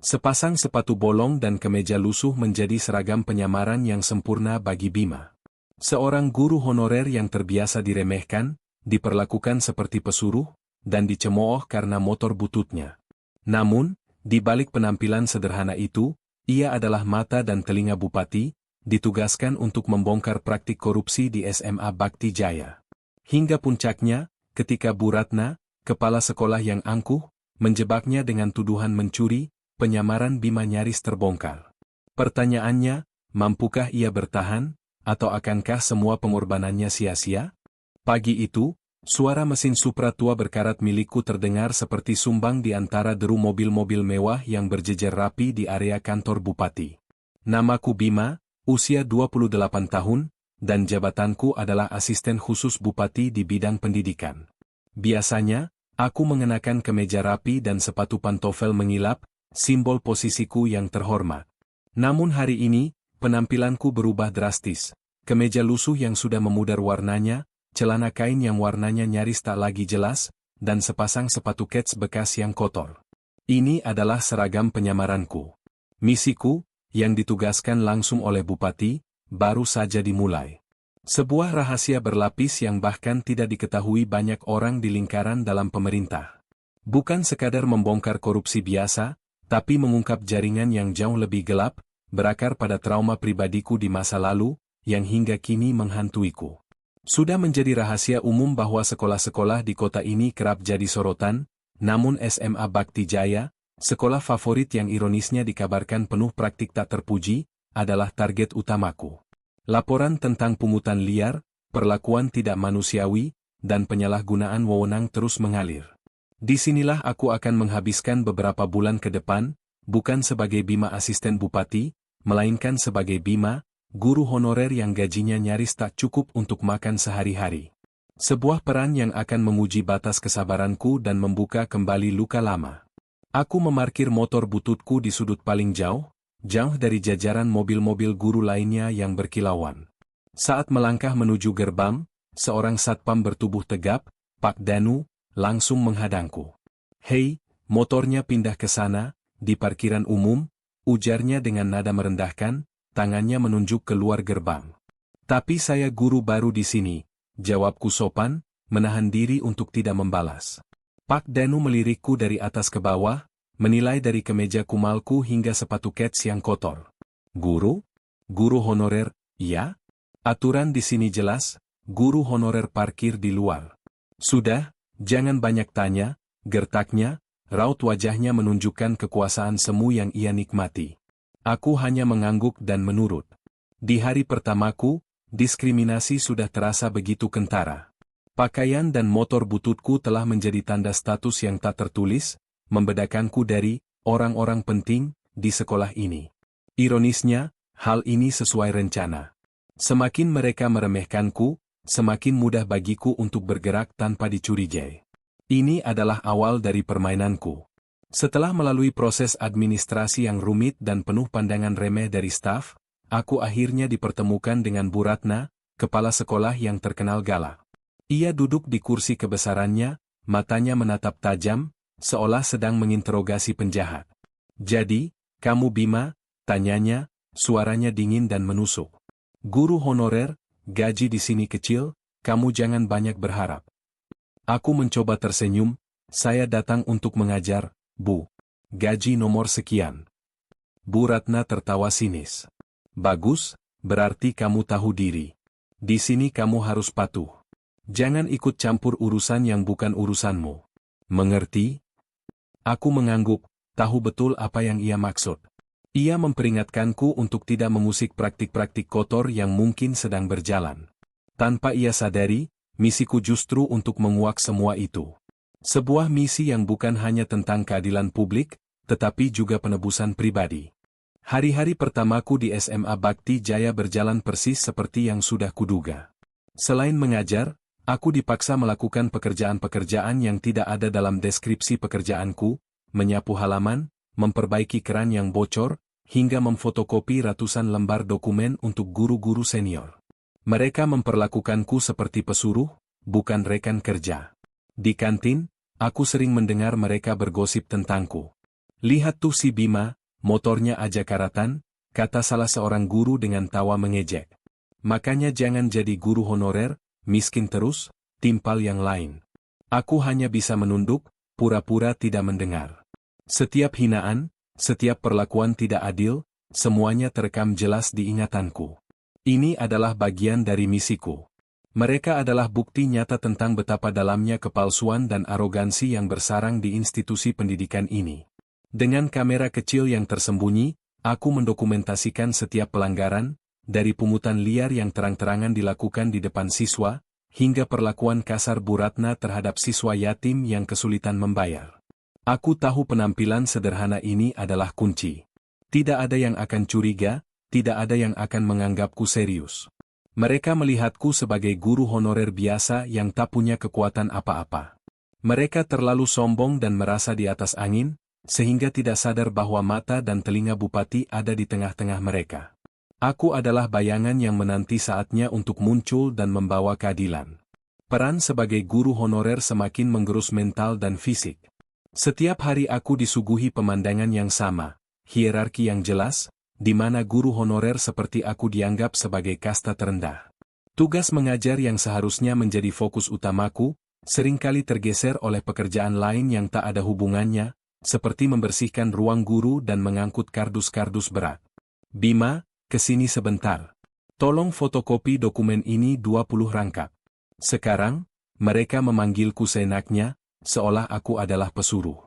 Sepasang sepatu bolong dan kemeja lusuh menjadi seragam penyamaran yang sempurna bagi Bima. Seorang guru honorer yang terbiasa diremehkan, diperlakukan seperti pesuruh, dan dicemooh karena motor bututnya. Namun, di balik penampilan sederhana itu, ia adalah mata dan telinga bupati, ditugaskan untuk membongkar praktik korupsi di SMA Bakti Jaya. Hingga puncaknya, ketika Bu Ratna, kepala sekolah yang angkuh, menjebaknya dengan tuduhan mencuri, penyamaran Bima nyaris terbongkar. Pertanyaannya, mampukah ia bertahan, atau akankah semua pengorbanannya sia-sia? Pagi itu, suara mesin Supra tua berkarat milikku terdengar seperti sumbang di antara deru mobil-mobil mewah yang berjejer rapi di area kantor bupati. Namaku Bima, usia 28 tahun, dan jabatanku adalah asisten khusus bupati di bidang pendidikan. Biasanya, aku mengenakan kemeja rapi dan sepatu pantofel mengilap, simbol posisiku yang terhormat. Namun hari ini, penampilanku berubah drastis. Kemeja lusuh yang sudah memudar warnanya, celana kain yang warnanya nyaris tak lagi jelas, dan sepasang sepatu kets bekas yang kotor. Ini adalah seragam penyamaranku. Misiku, yang ditugaskan langsung oleh bupati, baru saja dimulai. Sebuah rahasia berlapis yang bahkan tidak diketahui banyak orang di lingkaran dalam pemerintah. Bukan sekadar membongkar korupsi biasa, tapi mengungkap jaringan yang jauh lebih gelap, berakar pada trauma pribadiku di masa lalu, yang hingga kini menghantuiku. Sudah menjadi rahasia umum bahwa sekolah-sekolah di kota ini kerap jadi sorotan, namun SMA Bakti Jaya, sekolah favorit yang ironisnya dikabarkan penuh praktik tak terpuji, adalah target utamaku. Laporan tentang pungutan liar, perlakuan tidak manusiawi, dan penyalahgunaan wewenang terus mengalir. Disinilah aku akan menghabiskan beberapa bulan ke depan, bukan sebagai Bima asisten bupati, melainkan sebagai Bima, guru honorer yang gajinya nyaris tak cukup untuk makan sehari-hari. Sebuah peran yang akan menguji batas kesabaranku dan membuka kembali luka lama. Aku memarkir motor bututku di sudut paling jauh dari jajaran mobil-mobil guru lainnya yang berkilauan. Saat melangkah menuju gerbang, seorang satpam bertubuh tegap, Pak Danu, langsung menghadangku. "Hei, motornya pindah ke sana, di parkiran umum," ujarnya dengan nada merendahkan, tangannya menunjuk keluar gerbang. "Tapi saya guru baru di sini," jawabku sopan, menahan diri untuk tidak membalas. Pak Danu melirikku dari atas ke bawah, menilai dari kemeja kumalku hingga sepatu kets yang kotor. "Guru? Guru honorer, ya? Aturan di sini jelas, guru honorer parkir di luar." "Sudah, jangan banyak tanya," gertaknya, raut wajahnya menunjukkan kekuasaan semu yang ia nikmati. Aku hanya mengangguk dan menurut. Di hari pertamaku, diskriminasi sudah terasa begitu kentara. Pakaian dan motor bututku telah menjadi tanda status yang tak tertulis, membedakanku dari orang-orang penting di sekolah ini. Ironisnya, hal ini sesuai rencana. Semakin mereka meremehkanku, semakin mudah bagiku untuk bergerak tanpa dicurigai. Ini adalah awal dari permainanku. Setelah melalui proses administrasi yang rumit dan penuh pandangan remeh dari staf, aku akhirnya dipertemukan dengan Bu Ratna, kepala sekolah yang terkenal galak. Ia duduk di kursi kebesarannya, matanya menatap tajam, seolah sedang menginterogasi penjahat. "Jadi, kamu Bima?" tanyanya, suaranya dingin dan menusuk. "Guru honorer, gaji di sini kecil, kamu jangan banyak berharap." Aku mencoba tersenyum, "Saya datang untuk mengajar, Bu. Gaji nomor sekian." Bu Ratna tertawa sinis. "Bagus, berarti kamu tahu diri. Di sini kamu harus patuh. Jangan ikut campur urusan yang bukan urusanmu. Mengerti?" Aku mengangguk, tahu betul apa yang ia maksud. Ia memperingatkanku untuk tidak mengusik praktik-praktik kotor yang mungkin sedang berjalan. Tanpa ia sadari, misiku justru untuk menguak semua itu. Sebuah misi yang bukan hanya tentang keadilan publik, tetapi juga penebusan pribadi. Hari-hari pertamaku di SMA Bakti Jaya berjalan persis seperti yang sudah kuduga. Selain mengajar, aku dipaksa melakukan pekerjaan-pekerjaan yang tidak ada dalam deskripsi pekerjaanku, menyapu halaman, memperbaiki keran yang bocor, hingga memfotokopi ratusan lembar dokumen untuk guru-guru senior. Mereka memperlakukanku seperti pesuruh, bukan rekan kerja. Di kantin, aku sering mendengar mereka bergosip tentangku. Lihat tuh si Bima, motornya aja karatan, kata salah seorang guru dengan tawa mengejek. Makanya jangan jadi guru honorer, miskin terus, timpal yang lain. Aku hanya bisa menunduk, pura-pura tidak mendengar. Setiap hinaan, setiap perlakuan tidak adil, semuanya terekam jelas di ingatanku. Ini adalah bagian dari misiku. Mereka adalah bukti nyata tentang betapa dalamnya kepalsuan dan arogansi yang bersarang di institusi pendidikan ini. Dengan kamera kecil yang tersembunyi, aku mendokumentasikan setiap pelanggaran, dari pungutan liar yang terang-terangan dilakukan di depan siswa, hingga perlakuan kasar Bu Ratna terhadap siswa yatim yang kesulitan membayar. Aku tahu penampilan sederhana ini adalah kunci. Tidak ada yang akan curiga, tidak ada yang akan menganggapku serius. Mereka melihatku sebagai guru honorer biasa yang tak punya kekuatan apa-apa. Mereka terlalu sombong dan merasa di atas angin, sehingga tidak sadar bahwa mata dan telinga bupati ada di tengah-tengah mereka. Aku adalah bayangan yang menanti saatnya untuk muncul dan membawa keadilan. Peran sebagai guru honorer semakin menggerus mental dan fisik. Setiap hari aku disuguhi pemandangan yang sama, hierarki yang jelas, di mana guru honorer seperti aku dianggap sebagai kasta terendah. Tugas mengajar yang seharusnya menjadi fokus utamaku, seringkali tergeser oleh pekerjaan lain yang tak ada hubungannya, seperti membersihkan ruang guru dan mengangkut kardus-kardus berat. Bima, kesini sebentar. Tolong fotokopi dokumen ini 20 rangkap. Sekarang, mereka memanggilku seenaknya, seolah aku adalah pesuruh.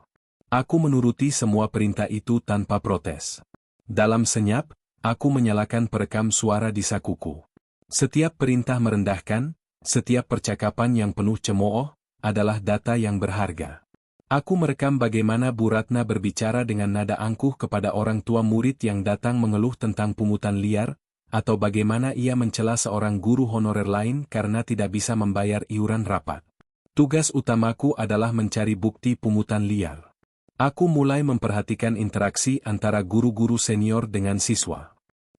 Aku menuruti semua perintah itu tanpa protes. Dalam senyap, aku menyalakan perekam suara di sakuku. Setiap perintah merendahkan, setiap percakapan yang penuh cemooh, adalah data yang berharga. Aku merekam bagaimana Bu Ratna berbicara dengan nada angkuh kepada orang tua murid yang datang mengeluh tentang pungutan liar, atau bagaimana ia mencela seorang guru honorer lain karena tidak bisa membayar iuran rapat. Tugas utamaku adalah mencari bukti pungutan liar. Aku mulai memperhatikan interaksi antara guru-guru senior dengan siswa.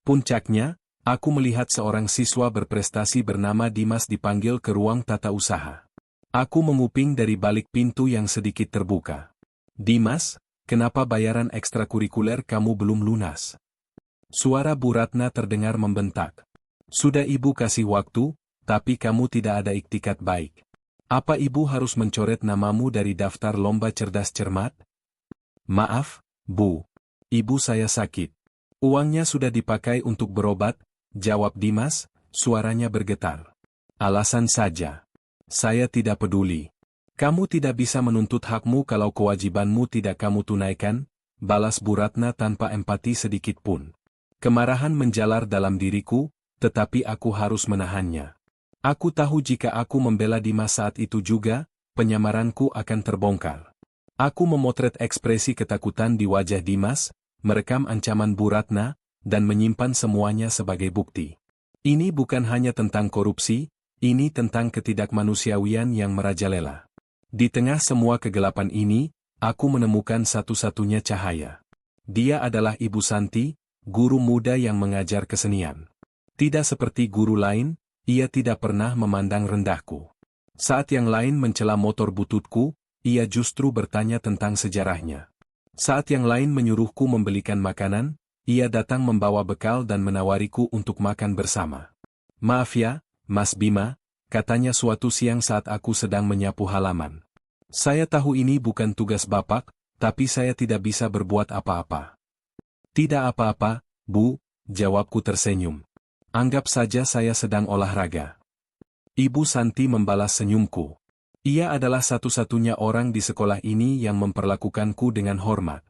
Puncaknya, aku melihat seorang siswa berprestasi bernama Dimas dipanggil ke ruang tata usaha. Aku menguping dari balik pintu yang sedikit terbuka. Dimas, kenapa bayaran ekstrakurikuler kamu belum lunas? Suara Bu Ratna terdengar membentak. Sudah ibu kasih waktu, tapi kamu tidak ada iktikat baik. Apa ibu harus mencoret namamu dari daftar lomba cerdas cermat? Maaf, Bu. Ibu saya sakit. Uangnya sudah dipakai untuk berobat, jawab Dimas, suaranya bergetar. Alasan saja. Saya tidak peduli. Kamu tidak bisa menuntut hakmu kalau kewajibanmu tidak kamu tunaikan, balas Bu Ratna tanpa empati sedikit pun. Kemarahan menjalar dalam diriku, tetapi aku harus menahannya. Aku tahu jika aku membela Dimas saat itu juga, penyamaranku akan terbongkar. Aku memotret ekspresi ketakutan di wajah Dimas, merekam ancaman Bu Ratna, dan menyimpan semuanya sebagai bukti. Ini bukan hanya tentang korupsi, ini tentang ketidakmanusiawian yang merajalela. Di tengah semua kegelapan ini, aku menemukan satu-satunya cahaya. Dia adalah Ibu Santi, guru muda yang mengajar kesenian. Tidak seperti guru lain, ia tidak pernah memandang rendahku. Saat yang lain mencela motor bututku, ia justru bertanya tentang sejarahnya. Saat yang lain menyuruhku membelikan makanan, ia datang membawa bekal dan menawariku untuk makan bersama. Maaf ya, Mas Bima, katanya suatu siang saat aku sedang menyapu halaman. Saya tahu ini bukan tugas Bapak, tapi saya tidak bisa berbuat apa-apa. Tidak apa-apa, Bu, jawabku tersenyum. Anggap saja saya sedang olahraga. Ibu Santi membalas senyumku. Ia adalah satu-satunya orang di sekolah ini yang memperlakukanku dengan hormat.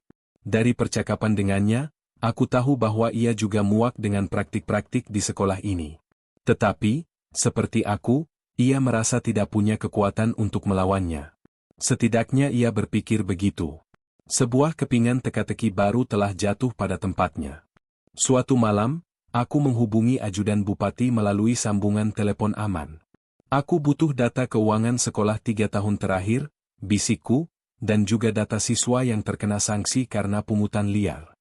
Dari percakapan dengannya, aku tahu bahwa ia juga muak dengan praktik-praktik di sekolah ini. Tetapi, seperti aku, ia merasa tidak punya kekuatan untuk melawannya. Setidaknya ia berpikir begitu. Sebuah kepingan teka-teki baru telah jatuh pada tempatnya. Suatu malam, aku menghubungi ajudan bupati melalui sambungan telepon aman. Aku butuh data keuangan sekolah 3 tahun terakhir, bisikku, dan juga data siswa yang terkena sanksi karena pungutan liar.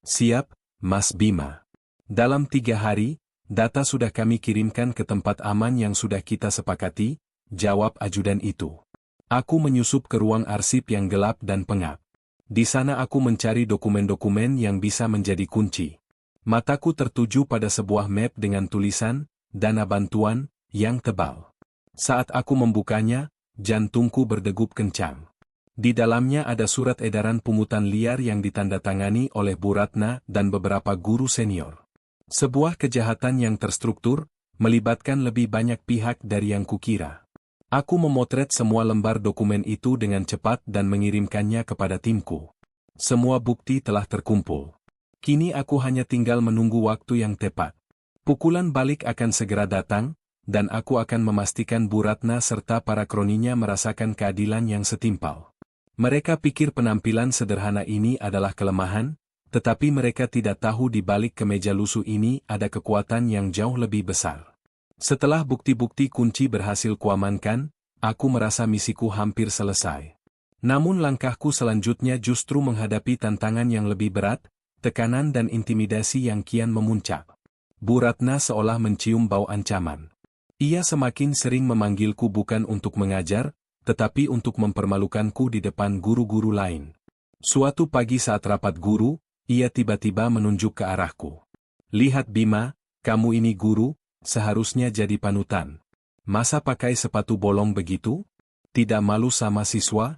Siap, Mas Bima. Dalam 3 hari, data sudah kami kirimkan ke tempat aman yang sudah kita sepakati, jawab ajudan itu. Aku menyusup ke ruang arsip yang gelap dan pengap. Di sana aku mencari dokumen-dokumen yang bisa menjadi kunci. Mataku tertuju pada sebuah map dengan tulisan, dana bantuan, yang tebal. Saat aku membukanya, jantungku berdegup kencang. Di dalamnya ada surat edaran pungutan liar yang ditandatangani oleh Bu Ratna dan beberapa guru senior. Sebuah kejahatan yang terstruktur, melibatkan lebih banyak pihak dari yang kukira. Aku memotret semua lembar dokumen itu dengan cepat dan mengirimkannya kepada timku. Semua bukti telah terkumpul. Kini aku hanya tinggal menunggu waktu yang tepat. Pukulan balik akan segera datang, dan aku akan memastikan Bu Ratna serta para kroninya merasakan keadilan yang setimpal. Mereka pikir penampilan sederhana ini adalah kelemahan, tetapi mereka tidak tahu di balik kemeja lusuh ini ada kekuatan yang jauh lebih besar. Setelah bukti-bukti kunci berhasil kuamankan, aku merasa misiku hampir selesai. Namun langkahku selanjutnya justru menghadapi tantangan yang lebih berat, tekanan dan intimidasi yang kian memuncak. Bu Ratna seolah mencium bau ancaman. Ia semakin sering memanggilku bukan untuk mengajar, tetapi untuk mempermalukanku di depan guru-guru lain. Suatu pagi saat rapat guru, ia tiba-tiba menunjuk ke arahku. "Lihat Bima, kamu ini guru, seharusnya jadi panutan. Masa pakai sepatu bolong begitu? Tidak malu sama siswa?"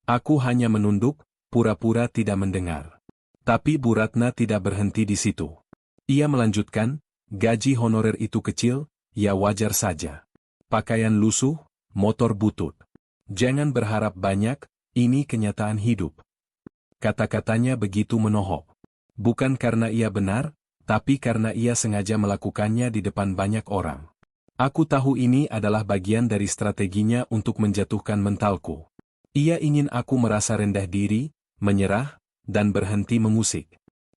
Aku hanya menunduk, pura-pura tidak mendengar. Tapi Bu Ratna tidak berhenti di situ. Ia melanjutkan, "Gaji honorer itu kecil, ya wajar saja. Pakaian lusuh, motor butut. Jangan berharap banyak, ini kenyataan hidup." Kata-katanya begitu menohok. Bukan karena ia benar, tapi karena ia sengaja melakukannya di depan banyak orang. Aku tahu ini adalah bagian dari strateginya untuk menjatuhkan mentalku. Ia ingin aku merasa rendah diri, menyerah, dan berhenti mengusik.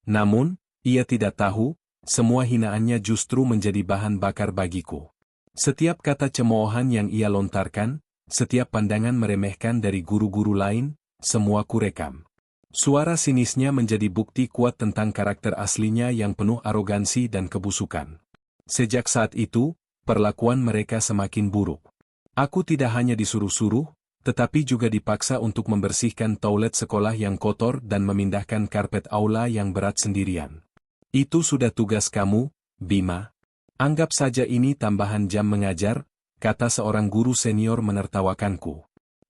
Namun, ia tidak tahu, semua hinaannya justru menjadi bahan bakar bagiku. Setiap kata cemoohan yang ia lontarkan, setiap pandangan meremehkan dari guru-guru lain, semua kurekam. Suara sinisnya menjadi bukti kuat tentang karakter aslinya yang penuh arogansi dan kebusukan. Sejak saat itu, perlakuan mereka semakin buruk. Aku tidak hanya disuruh-suruh, tetapi juga dipaksa untuk membersihkan toilet sekolah yang kotor dan memindahkan karpet aula yang berat sendirian. "Itu sudah tugas kamu, Bima. Anggap saja ini tambahan jam mengajar," kata seorang guru senior menertawakanku.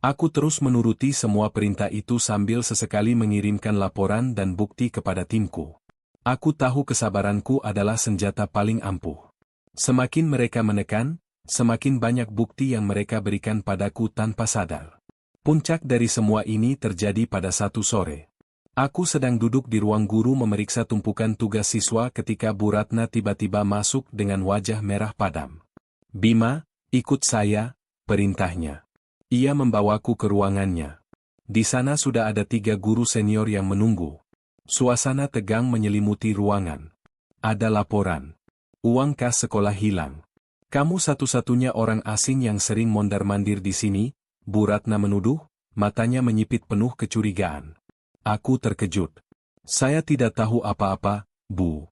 Aku terus menuruti semua perintah itu sambil sesekali mengirimkan laporan dan bukti kepada timku. Aku tahu kesabaranku adalah senjata paling ampuh. Semakin mereka menekan, semakin banyak bukti yang mereka berikan padaku tanpa sadar. Puncak dari semua ini terjadi pada satu sore. Aku sedang duduk di ruang guru memeriksa tumpukan tugas siswa ketika Bu Ratna tiba-tiba masuk dengan wajah merah padam. "Bima, ikut saya," perintahnya. Ia membawaku ke ruangannya. Di sana sudah ada 3 guru senior yang menunggu. Suasana tegang menyelimuti ruangan. Ada laporan. Uang kas sekolah hilang. "Kamu satu-satunya orang asing yang sering mondar-mandir di sini," Bu Ratna menuduh, matanya menyipit penuh kecurigaan. Aku terkejut. "Saya tidak tahu apa-apa, Bu."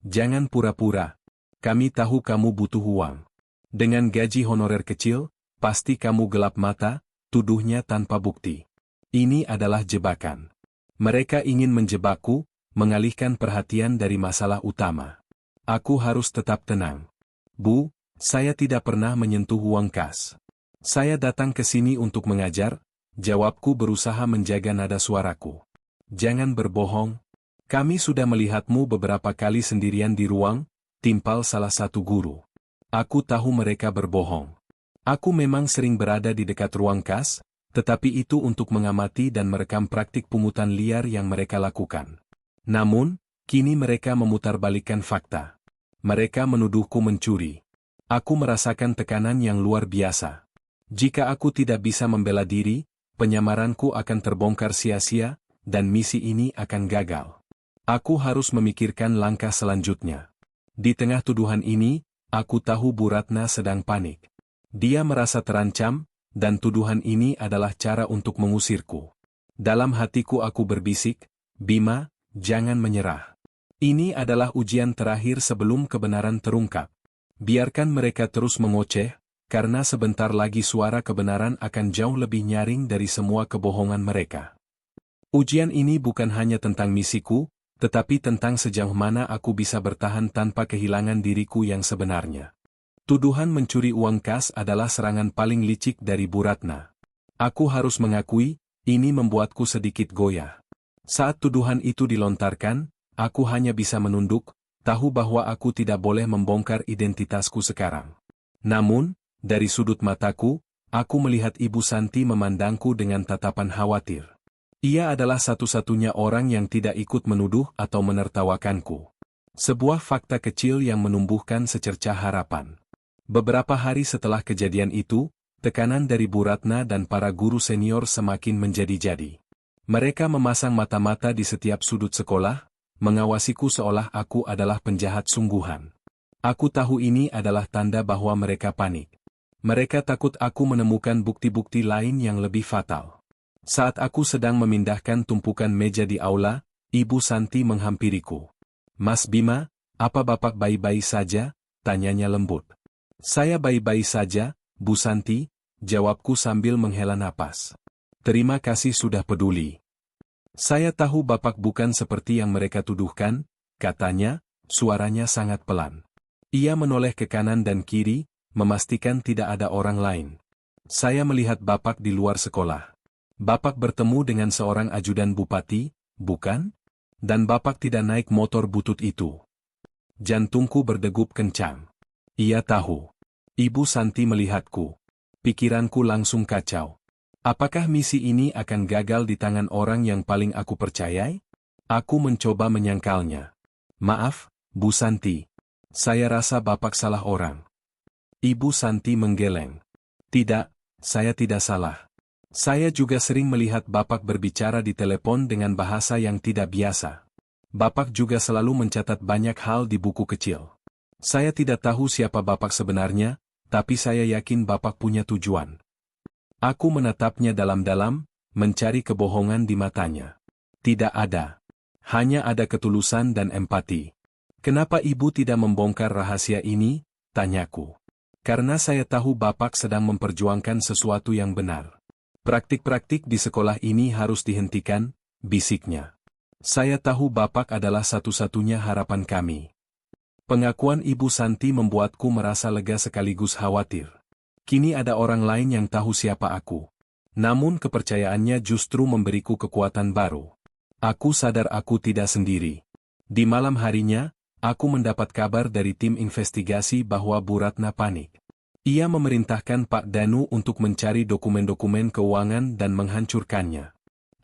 "Jangan pura-pura. Kami tahu kamu butuh uang. Dengan gaji honorer kecil, pasti kamu gelap mata," tuduhnya tanpa bukti. "Ini adalah jebakan. Mereka ingin menjebakku, mengalihkan perhatian dari masalah utama. Aku harus tetap tenang. Bu, saya tidak pernah menyentuh uang kas. Saya datang ke sini untuk mengajar," jawabku berusaha menjaga nada suaraku. "Jangan berbohong. Kami sudah melihatmu beberapa kali sendirian di ruang," timpal salah satu guru. Aku tahu mereka berbohong. Aku memang sering berada di dekat ruang kas, tetapi itu untuk mengamati dan merekam praktik pungutan liar yang mereka lakukan. Namun, kini mereka memutarbalikkan fakta. Mereka menuduhku mencuri. Aku merasakan tekanan yang luar biasa. Jika aku tidak bisa membela diri, penyamaranku akan terbongkar sia-sia, dan misi ini akan gagal. Aku harus memikirkan langkah selanjutnya. Di tengah tuduhan ini, aku tahu Bu Ratna sedang panik. Dia merasa terancam, dan tuduhan ini adalah cara untuk mengusirku. Dalam hatiku aku berbisik, "Bima, jangan menyerah. Ini adalah ujian terakhir sebelum kebenaran terungkap. Biarkan mereka terus mengoceh, karena sebentar lagi suara kebenaran akan jauh lebih nyaring dari semua kebohongan mereka." Ujian ini bukan hanya tentang misiku, tetapi tentang sejauh mana aku bisa bertahan tanpa kehilangan diriku yang sebenarnya. Tuduhan mencuri uang kas adalah serangan paling licik dari Bu Ratna. Aku harus mengakui, ini membuatku sedikit goyah. Saat tuduhan itu dilontarkan, aku hanya bisa menunduk, tahu bahwa aku tidak boleh membongkar identitasku sekarang. Namun, dari sudut mataku, aku melihat Ibu Santi memandangku dengan tatapan khawatir. Ia adalah satu-satunya orang yang tidak ikut menuduh atau menertawakanku. Sebuah fakta kecil yang menumbuhkan secercah harapan. Beberapa hari setelah kejadian itu, tekanan dari Bu Ratna dan para guru senior semakin menjadi-jadi. Mereka memasang mata-mata di setiap sudut sekolah, mengawasiku seolah aku adalah penjahat sungguhan. Aku tahu ini adalah tanda bahwa mereka panik. Mereka takut aku menemukan bukti-bukti lain yang lebih fatal. Saat aku sedang memindahkan tumpukan meja di aula, Ibu Santi menghampiriku. "Mas Bima, apa Bapak baik-baik saja?" tanyanya lembut. "Saya baik-baik saja, Bu Santi," jawabku sambil menghela napas. "Terima kasih sudah peduli. Saya tahu Bapak bukan seperti yang mereka tuduhkan," katanya, suaranya sangat pelan. Ia menoleh ke kanan dan kiri, memastikan tidak ada orang lain. "Saya melihat Bapak di luar sekolah. Bapak bertemu dengan seorang ajudan bupati, bukan? Dan Bapak tidak naik motor butut itu." Jantungku berdegup kencang. Ia tahu. Ibu Santi melihatku. Pikiranku langsung kacau. Apakah misi ini akan gagal di tangan orang yang paling aku percayai? Aku mencoba menyangkalnya. "Maaf, Bu Santi. Saya rasa Bapak salah orang." Ibu Santi menggeleng. "Tidak, saya tidak salah. Saya juga sering melihat Bapak berbicara di telepon dengan bahasa yang tidak biasa. Bapak juga selalu mencatat banyak hal di buku kecil. Saya tidak tahu siapa Bapak sebenarnya, tapi saya yakin Bapak punya tujuan." Aku menatapnya dalam-dalam, mencari kebohongan di matanya. Tidak ada. Hanya ada ketulusan dan empati. "Kenapa Ibu tidak membongkar rahasia ini?" tanyaku. "Karena saya tahu Bapak sedang memperjuangkan sesuatu yang benar. Praktik-praktik di sekolah ini harus dihentikan," bisiknya. "Saya tahu Bapak adalah satu-satunya harapan kami." Pengakuan Ibu Santi membuatku merasa lega sekaligus khawatir. Kini ada orang lain yang tahu siapa aku. Namun kepercayaannya justru memberiku kekuatan baru. Aku sadar aku tidak sendiri. Di malam harinya, aku mendapat kabar dari tim investigasi bahwa Bu Ratna panik. Ia memerintahkan Pak Danu untuk mencari dokumen-dokumen keuangan dan menghancurkannya.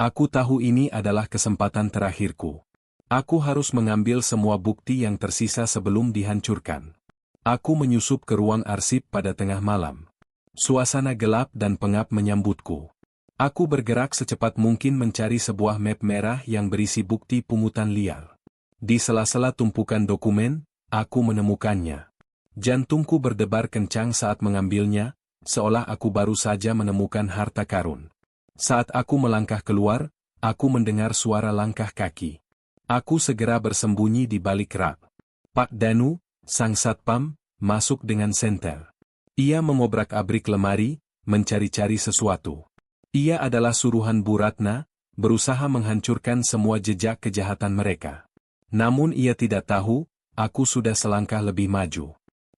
Aku tahu ini adalah kesempatan terakhirku. Aku harus mengambil semua bukti yang tersisa sebelum dihancurkan. Aku menyusup ke ruang arsip pada tengah malam. Suasana gelap dan pengap menyambutku. Aku bergerak secepat mungkin mencari sebuah map merah yang berisi bukti pungutan liar. Di sela-sela tumpukan dokumen, aku menemukannya. Jantungku berdebar kencang saat mengambilnya, seolah aku baru saja menemukan harta karun. Saat aku melangkah keluar, aku mendengar suara langkah kaki. Aku segera bersembunyi di balik rak. Pak Danu, sang satpam, masuk dengan senter. Ia mengobrak-abrik lemari, mencari-cari sesuatu. Ia adalah suruhan Bu Ratna, berusaha menghancurkan semua jejak kejahatan mereka. Namun ia tidak tahu, aku sudah selangkah lebih maju.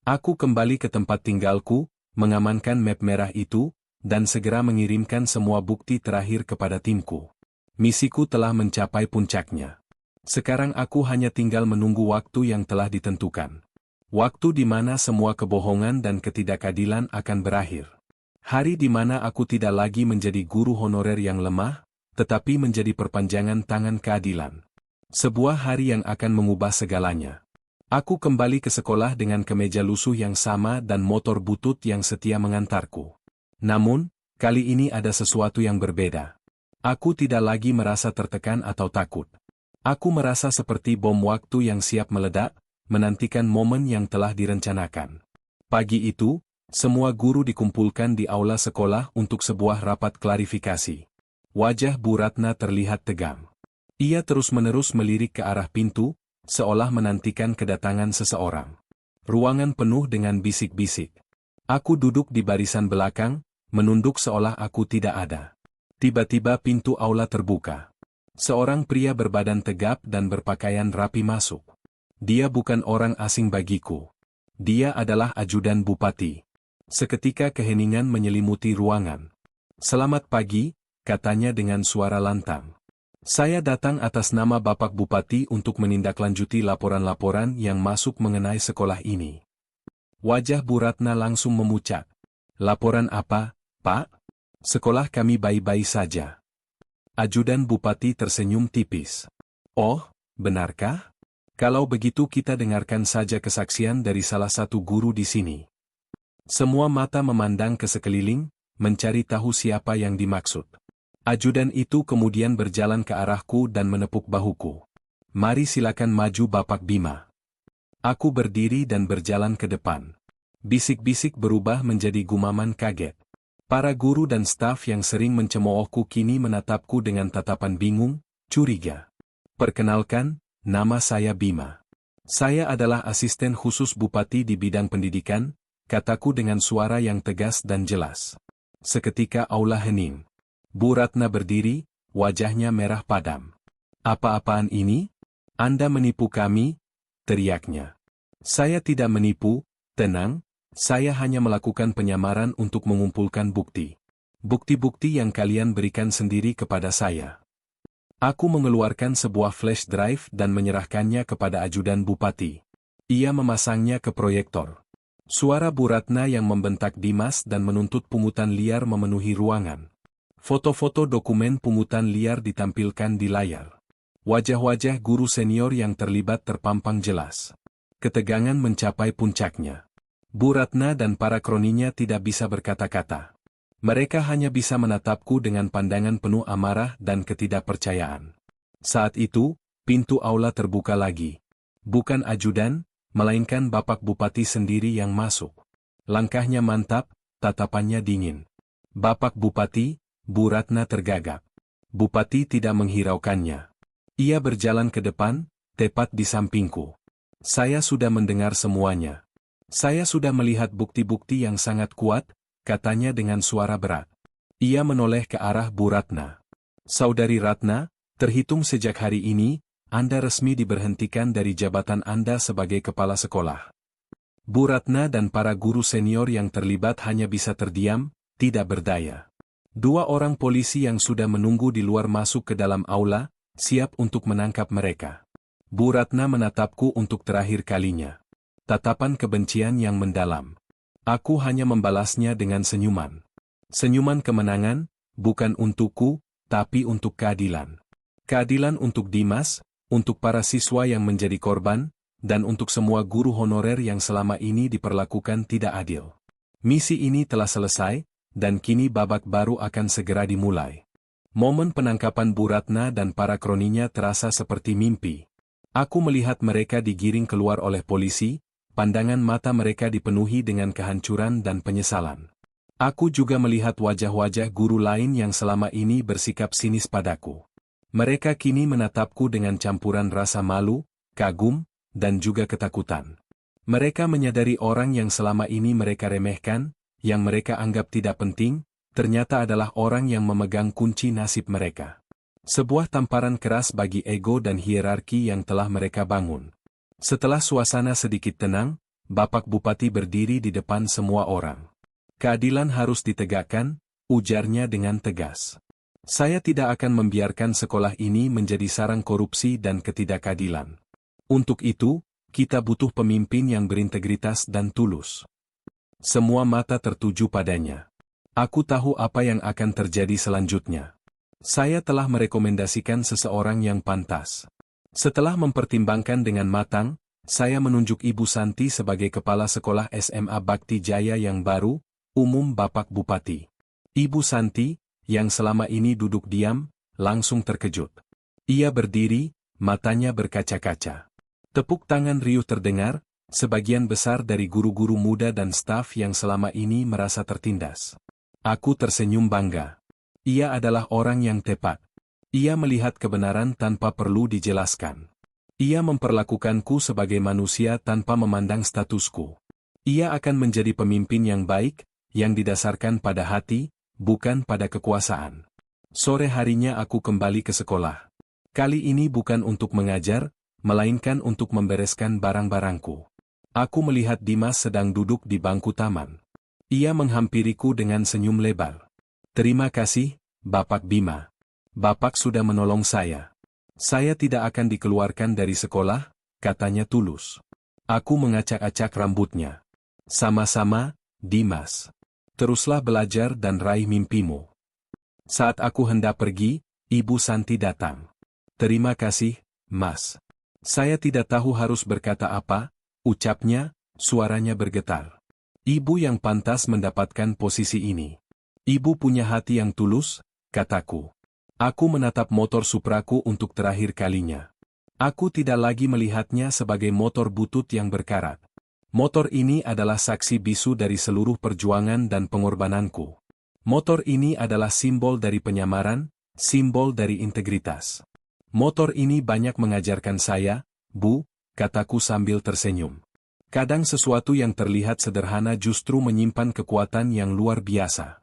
Aku kembali ke tempat tinggalku, mengamankan map merah itu, dan segera mengirimkan semua bukti terakhir kepada timku. Misiku telah mencapai puncaknya. Sekarang aku hanya tinggal menunggu waktu yang telah ditentukan. Waktu di mana semua kebohongan dan ketidakadilan akan berakhir. Hari di mana aku tidak lagi menjadi guru honorer yang lemah, tetapi menjadi perpanjangan tangan keadilan. Sebuah hari yang akan mengubah segalanya. Aku kembali ke sekolah dengan kemeja lusuh yang sama dan motor butut yang setia mengantarku. Namun, kali ini ada sesuatu yang berbeda. Aku tidak lagi merasa tertekan atau takut. Aku merasa seperti bom waktu yang siap meledak, menantikan momen yang telah direncanakan. Pagi itu, semua guru dikumpulkan di aula sekolah untuk sebuah rapat klarifikasi. Wajah Bu Ratna terlihat tegang. Ia terus-menerus melirik ke arah pintu, seolah menantikan kedatangan seseorang. Ruangan penuh dengan bisik-bisik. Aku duduk di barisan belakang, menunduk seolah aku tidak ada. Tiba-tiba pintu aula terbuka. Seorang pria berbadan tegap dan berpakaian rapi masuk. Dia bukan orang asing bagiku. Dia adalah ajudan bupati. Seketika keheningan menyelimuti ruangan. "Selamat pagi," katanya dengan suara lantang. "Saya datang atas nama Bapak Bupati untuk menindaklanjuti laporan-laporan yang masuk mengenai sekolah ini." Wajah Bu Ratna langsung memucat. "Laporan apa, Pak?" "Sekolah kami baik-baik saja." Ajudan Bupati tersenyum tipis. "Oh, benarkah? Kalau begitu kita dengarkan saja kesaksian dari salah satu guru di sini." Semua mata memandang ke sekeliling, mencari tahu siapa yang dimaksud. Ajudan itu kemudian berjalan ke arahku dan menepuk bahuku. "Mari silakan maju Bapak Bima." Aku berdiri dan berjalan ke depan. Bisik-bisik berubah menjadi gumaman kaget. Para guru dan staf yang sering mencemoohku kini menatapku dengan tatapan bingung, curiga. "Perkenalkan, nama saya Bima. Saya adalah asisten khusus Bupati di bidang pendidikan," kataku dengan suara yang tegas dan jelas. Seketika aula hening. Bu Ratna berdiri, wajahnya merah padam. "Apa-apaan ini? Anda menipu kami?" teriaknya. "Saya tidak menipu, tenang, saya hanya melakukan penyamaran untuk mengumpulkan bukti. Bukti-bukti yang kalian berikan sendiri kepada saya." Aku mengeluarkan sebuah flash drive dan menyerahkannya kepada ajudan bupati. Ia memasangnya ke proyektor. Suara Bu Ratna yang membentak Dimas dan menuntut pungutan liar memenuhi ruangan. Foto-foto dokumen pungutan liar ditampilkan di layar. Wajah-wajah guru senior yang terlibat terpampang jelas. Ketegangan mencapai puncaknya. Bu Ratna dan para kroninya tidak bisa berkata-kata. Mereka hanya bisa menatapku dengan pandangan penuh amarah dan ketidakpercayaan. Saat itu, pintu aula terbuka lagi. Bukan ajudan, melainkan Bapak Bupati sendiri yang masuk. Langkahnya mantap, tatapannya dingin. "Bapak Bupati," Bu Ratna tergagap. Bupati tidak menghiraukannya. Ia berjalan ke depan, tepat di sampingku. "Saya sudah mendengar semuanya. Saya sudah melihat bukti-bukti yang sangat kuat," katanya dengan suara berat. Ia menoleh ke arah Bu Ratna. "Saudari Ratna, terhitung sejak hari ini, Anda resmi diberhentikan dari jabatan Anda sebagai kepala sekolah." Bu Ratna dan para guru senior yang terlibat hanya bisa terdiam, tidak berdaya. Dua orang polisi yang sudah menunggu di luar masuk ke dalam aula, siap untuk menangkap mereka. Bu Ratna menatapku untuk terakhir kalinya. Tatapan kebencian yang mendalam. Aku hanya membalasnya dengan senyuman. Senyuman kemenangan, bukan untukku, tapi untuk keadilan. Keadilan untuk Dimas, untuk para siswa yang menjadi korban, dan untuk semua guru honorer yang selama ini diperlakukan tidak adil. Misi ini telah selesai, dan kini babak baru akan segera dimulai. Momen penangkapan Bu Ratna dan para kroninya terasa seperti mimpi. Aku melihat mereka digiring keluar oleh polisi, pandangan mata mereka dipenuhi dengan kehancuran dan penyesalan. Aku juga melihat wajah-wajah guru lain yang selama ini bersikap sinis padaku. Mereka kini menatapku dengan campuran rasa malu, kagum, dan juga ketakutan. Mereka menyadari orang yang selama ini mereka remehkan, yang mereka anggap tidak penting, ternyata adalah orang yang memegang kunci nasib mereka. Sebuah tamparan keras bagi ego dan hierarki yang telah mereka bangun. Setelah suasana sedikit tenang, Bapak Bupati berdiri di depan semua orang. "Keadilan harus ditegakkan," ujarnya dengan tegas. "Saya tidak akan membiarkan sekolah ini menjadi sarang korupsi dan ketidakadilan. Untuk itu, kita butuh pemimpin yang berintegritas dan tulus." Semua mata tertuju padanya. Aku tahu apa yang akan terjadi selanjutnya. Saya telah merekomendasikan seseorang yang pantas. Setelah mempertimbangkan dengan matang, saya menunjuk Ibu Santi sebagai kepala sekolah SMA Bakti Jaya yang baru, umum Bapak Bupati. Ibu Santi, yang selama ini duduk diam, langsung terkejut. Ia berdiri, matanya berkaca-kaca. Tepuk tangan riuh terdengar. Sebagian besar dari guru-guru muda dan staf yang selama ini merasa tertindas. Aku tersenyum bangga. Ia adalah orang yang tepat. Ia melihat kebenaran tanpa perlu dijelaskan. Ia memperlakukanku sebagai manusia tanpa memandang statusku. Ia akan menjadi pemimpin yang baik, yang didasarkan pada hati, bukan pada kekuasaan. Sore harinya aku kembali ke sekolah. Kali ini bukan untuk mengajar, melainkan untuk membereskan barang-barangku. Aku melihat Dimas sedang duduk di bangku taman. Ia menghampiriku dengan senyum lebar. Terima kasih, Bapak Bima. Bapak sudah menolong saya. Saya tidak akan dikeluarkan dari sekolah, katanya tulus. Aku mengacak-acak rambutnya. Sama-sama, Dimas. Teruslah belajar dan raih mimpimu. Saat aku hendak pergi, Ibu Santi datang. Terima kasih, Mas. Saya tidak tahu harus berkata apa, ucapnya, suaranya bergetar. Ibu yang pantas mendapatkan posisi ini. Ibu punya hati yang tulus, kataku. Aku menatap motor Supraku untuk terakhir kalinya. Aku tidak lagi melihatnya sebagai motor butut yang berkarat. Motor ini adalah saksi bisu dari seluruh perjuangan dan pengorbananku. Motor ini adalah simbol dari penyamaran, simbol dari integritas. Motor ini banyak mengajarkan saya, Bu, kataku sambil tersenyum. Kadang sesuatu yang terlihat sederhana justru menyimpan kekuatan yang luar biasa.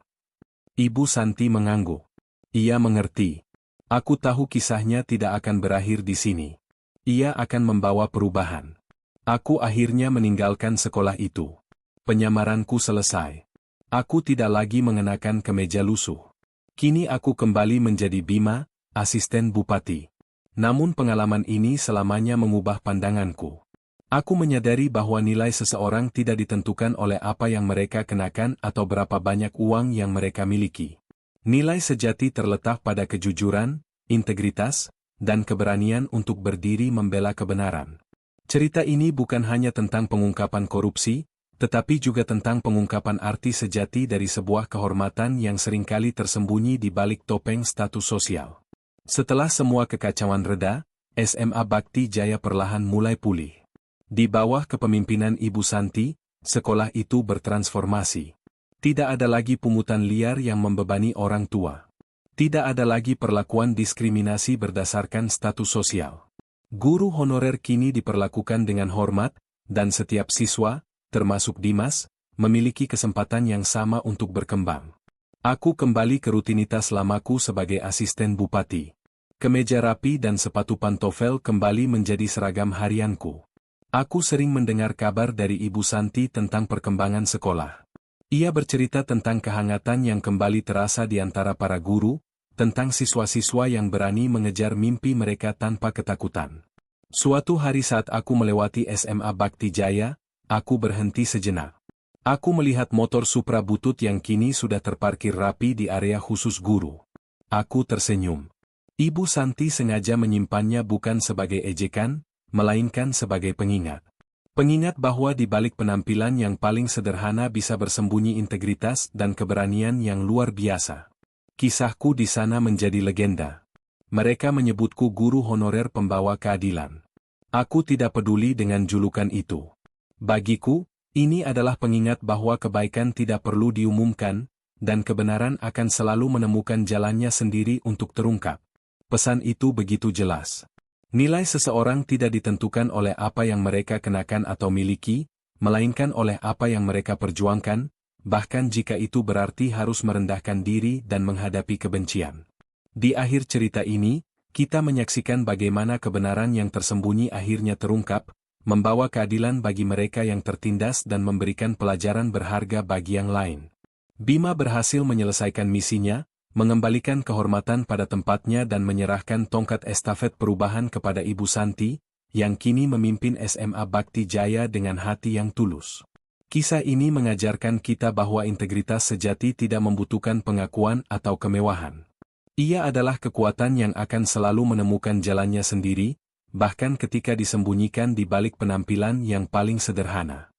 Ibu Santi mengangguk. Ia mengerti. Aku tahu kisahnya tidak akan berakhir di sini. Ia akan membawa perubahan. Aku akhirnya meninggalkan sekolah itu. Penyamaranku selesai. Aku tidak lagi mengenakan kemeja lusuh. Kini aku kembali menjadi Bima, asisten bupati. Namun pengalaman ini selamanya mengubah pandanganku. Aku menyadari bahwa nilai seseorang tidak ditentukan oleh apa yang mereka kenakan atau berapa banyak uang yang mereka miliki. Nilai sejati terletak pada kejujuran, integritas, dan keberanian untuk berdiri membela kebenaran. Cerita ini bukan hanya tentang pengungkapan korupsi, tetapi juga tentang pengungkapan arti sejati dari sebuah kehormatan yang seringkali tersembunyi di balik topeng status sosial. Setelah semua kekacauan reda, SMA Bakti Jaya perlahan mulai pulih. Di bawah kepemimpinan Ibu Santi, sekolah itu bertransformasi. Tidak ada lagi pungutan liar yang membebani orang tua. Tidak ada lagi perlakuan diskriminasi berdasarkan status sosial. Guru honorer kini diperlakukan dengan hormat, dan setiap siswa, termasuk Dimas, memiliki kesempatan yang sama untuk berkembang. Aku kembali ke rutinitas lamaku sebagai asisten bupati. Kemeja rapi dan sepatu pantofel kembali menjadi seragam harianku. Aku sering mendengar kabar dari Ibu Santi tentang perkembangan sekolah. Ia bercerita tentang kehangatan yang kembali terasa di antara para guru, tentang siswa-siswa yang berani mengejar mimpi mereka tanpa ketakutan. Suatu hari saat aku melewati SMA Bakti Jaya, aku berhenti sejenak. Aku melihat motor Supra butut yang kini sudah terparkir rapi di area khusus guru. Aku tersenyum. Ibu Santi sengaja menyimpannya bukan sebagai ejekan, melainkan sebagai pengingat. Pengingat bahwa di balik penampilan yang paling sederhana bisa bersembunyi integritas dan keberanian yang luar biasa. Kisahku di sana menjadi legenda. Mereka menyebutku guru honorer pembawa keadilan. Aku tidak peduli dengan julukan itu. Bagiku, ini adalah pengingat bahwa kebaikan tidak perlu diumumkan, dan kebenaran akan selalu menemukan jalannya sendiri untuk terungkap. Pesan itu begitu jelas. Nilai seseorang tidak ditentukan oleh apa yang mereka kenakan atau miliki, melainkan oleh apa yang mereka perjuangkan, bahkan jika itu berarti harus merendahkan diri dan menghadapi kebencian. Di akhir cerita ini, kita menyaksikan bagaimana kebenaran yang tersembunyi akhirnya terungkap, membawa keadilan bagi mereka yang tertindas dan memberikan pelajaran berharga bagi yang lain. Bima berhasil menyelesaikan misinya, mengembalikan kehormatan pada tempatnya dan menyerahkan tongkat estafet perubahan kepada Ibu Santi, yang kini memimpin SMA Bakti Jaya dengan hati yang tulus. Kisah ini mengajarkan kita bahwa integritas sejati tidak membutuhkan pengakuan atau kemewahan. Ia adalah kekuatan yang akan selalu menemukan jalannya sendiri, bahkan ketika disembunyikan di balik penampilan yang paling sederhana.